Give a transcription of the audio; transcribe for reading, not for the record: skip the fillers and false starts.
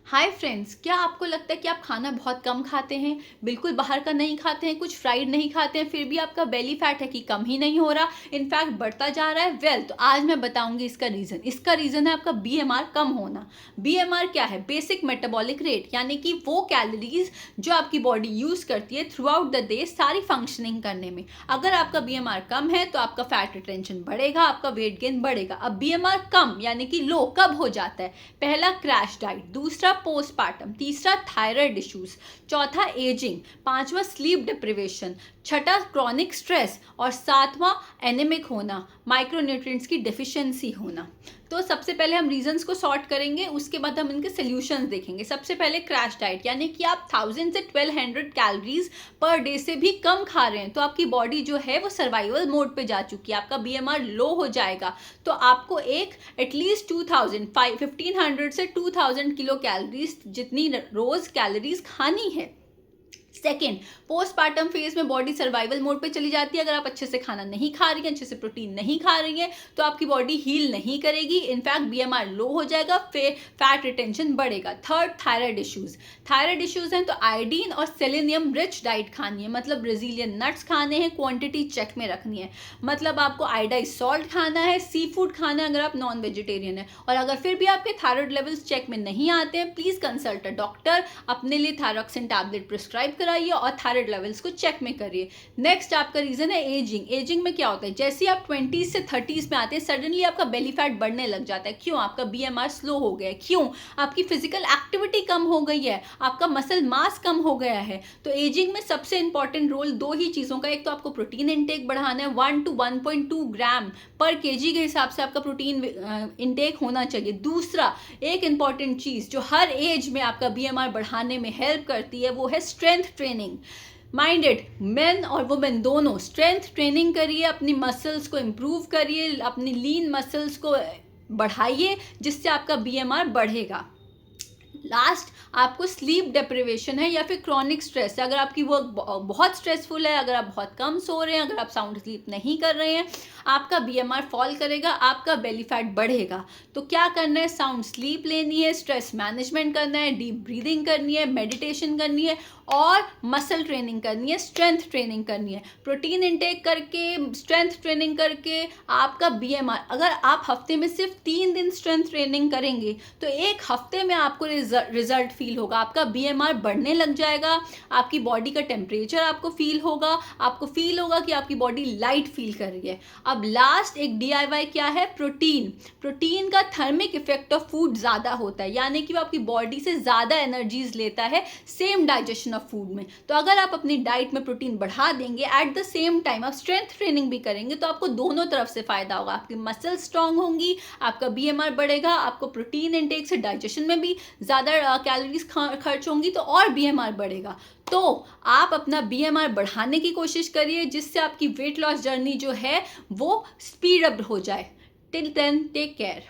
Hi friends, क्या आपको लगता है कि आप खाना बहुत कम खाते हैं, बिल्कुल बाहर का नहीं खाते हैं, कुछ फ्राइड नहीं खाते हैं, फिर भी आपका बेली फैट है कि कम ही नहीं हो रहा, इनफैक्ट बढ़ता जा रहा है? तो आज मैं बताऊंगी इसका रीज़न है आपका बीएमआर कम होना। बीएमआर क्या है? बेसिक मेटाबॉलिक रेट, यानी कि वो कैलोरीज जो आपकी बॉडी यूज़ करती है थ्रू आउट द डे सारी फंक्शनिंग करने में। अगर आपका बीएमआर कम है तो आपका फैट रिटेंशन बढ़ेगा, आपका वेट गेन बढ़ेगा। अब बीएमआर कम यानी कि लो कब हो जाता है? पहला क्रैश डाइट, दूसरा पोस्टपार्टम, तीसरा थायराइड इश्यूज, चौथा एजिंग, पांचवा स्लीप डिप्रिवेशन, छठा क्रॉनिक स्ट्रेस और सातवां एनेमिक होना, माइक्रोन्यूट्रिएंट्स की डेफिशिएंसी होना। तो सबसे पहले हम रीजंस को सॉर्ट करेंगे, उसके बाद हम इनके सोल्यूशंस देखेंगे। सबसे पहले क्रैश डाइट, यानी कि आप 1000 से 1200 कैलोरीज पर डे से भी कम खा रहे हैं तो आपकी बॉडी जो है वो सर्वाइवल मोड पे जा चुकी है, आपका बीएमआर लो हो जाएगा। तो आपको एक एटलीस्ट 1500 से 2000 किलो कैलोरीज जितनी रोज कैलोरीज खानी है। सेकेंड, पोस्टपार्टम फेज में बॉडी सर्वाइवल मोड पे चली जाती है। अगर आप अच्छे से खाना नहीं खा रही हैं, अच्छे से प्रोटीन नहीं खा रही हैं, तो आपकी बॉडी हील नहीं करेगी, इनफैक्ट बीएमआर लो हो जाएगा, फैट रिटेंशन बढ़ेगा। थर्ड, थायराइड इश्यूज हैं तो आयोडीन और सेलेनियम रिच डाइट खानी है, मतलब ब्राजीलियन नट्स खाने हैं, क्वांटिटी चेक में रखनी है, मतलब आपको आयोडाइज सॉल्ट खाना है, सी फूड खाना है अगर आप नॉन वेजिटेरियन है। और अगर फिर भी आपके थायराइड लेवल्स चेक में नहीं आते हैं, प्लीज कंसल्ट अ डॉक्टर, अपने लिए थायरॉक्सिन टैबलेट प्रिस्क्राइब कराइए और थायराइड लेवल्स को चेक में करिए। नेक्स्ट आपका रीजन है एजिंग में क्या होता है? जैसे आप 20s से 30s में आते हैं, सडनली आपका बेली फैट बढ़ने लग जाता है। क्यों? आपका बीएमआर स्लो हो गया है। क्यों? आपकी फिजिकल एक्टिविटी कम हो गई है, आपका मसल मास कम हो गया है। तो एजिंग में सबसे इंपॉर्टेंट रोल दो ही चीजों का, एक तो आपको प्रोटीन इंटेक बढ़ाना है, 1 to 1.2 ग्राम पर केजी के हिसाब से आपका प्रोटीन इंटेक होना चाहिए। दूसरा एक इंपॉर्टेंट चीज जो हर एज में आपका बीएमआर बढ़ाने में हेल्प करती है वो है स्ट्रेंथ ट्रेनिंग। माइंडेड मेन और वुमेन दोनों स्ट्रेंथ ट्रेनिंग करिए, अपनी मसल्स को इम्प्रूव करिए, अपनी लीन मसल्स को बढ़ाइए, जिससे आपका बीएमआर बढ़ेगा। लास्ट, आपको स्लीप डेप्रिवेशन है या फिर क्रॉनिक स्ट्रेस है, अगर आपकी वर्क बहुत स्ट्रेसफुल है, अगर आप बहुत कम सो रहे हैं, अगर आप साउंड स्लीप नहीं कर रहे हैं, आपका बीएमआर फॉल करेगा, आपका बेली फैट बढ़ेगा। तो क्या करना है? साउंड स्लीप लेनी है, स्ट्रेस मैनेजमेंट करना है, डीप ब्रीदिंग करनी है, मेडिटेशन करनी है और मसल ट्रेनिंग करनी है, स्ट्रेंथ ट्रेनिंग करनी है। प्रोटीन इंटेक करके, स्ट्रेंथ ट्रेनिंग करके आपका बीएमआर, अगर आप हफ्ते में सिर्फ 3 दिन स्ट्रेंथ ट्रेनिंग करेंगे तो एक हफ्ते में आपको रिजल्ट फील होगा, आपका बीएमआर बढ़ने लग जाएगा, आपकी बॉडी का टेम्परेचर आपको फील होगा कि आपकी बॉडी लाइट फील कर रही है। अब लास्ट एक डीआईवाई क्या है? प्रोटीन का थर्मिक इफेक्ट ऑफ फूड ज्यादा होता है, यानी कि वो आपकी बॉडी से ज्यादा एनर्जीज लेता है सेम डाइजेशन ऑफ फूड में। तो अगर आप अपनी डाइट में प्रोटीन बढ़ा देंगे, एट द सेम टाइम आप स्ट्रेंथ ट्रेनिंग भी करेंगे, तो आपको दोनों तरफ से फायदा होगा, आपकी मसल स्ट्रांग होंगी, आपका बीएमआर बढ़ेगा, आपको प्रोटीन इंटेक से डाइजेशन में भी ज्यादा कैलोरीज खर्च होंगी तो और बीएमआर बढ़ेगा। तो आप अपना बीएमआर बढ़ाने की कोशिश करिए, जिससे आपकी वेट लॉस जर्नी जो है वो स्पीड अप हो जाए। Till then, take care.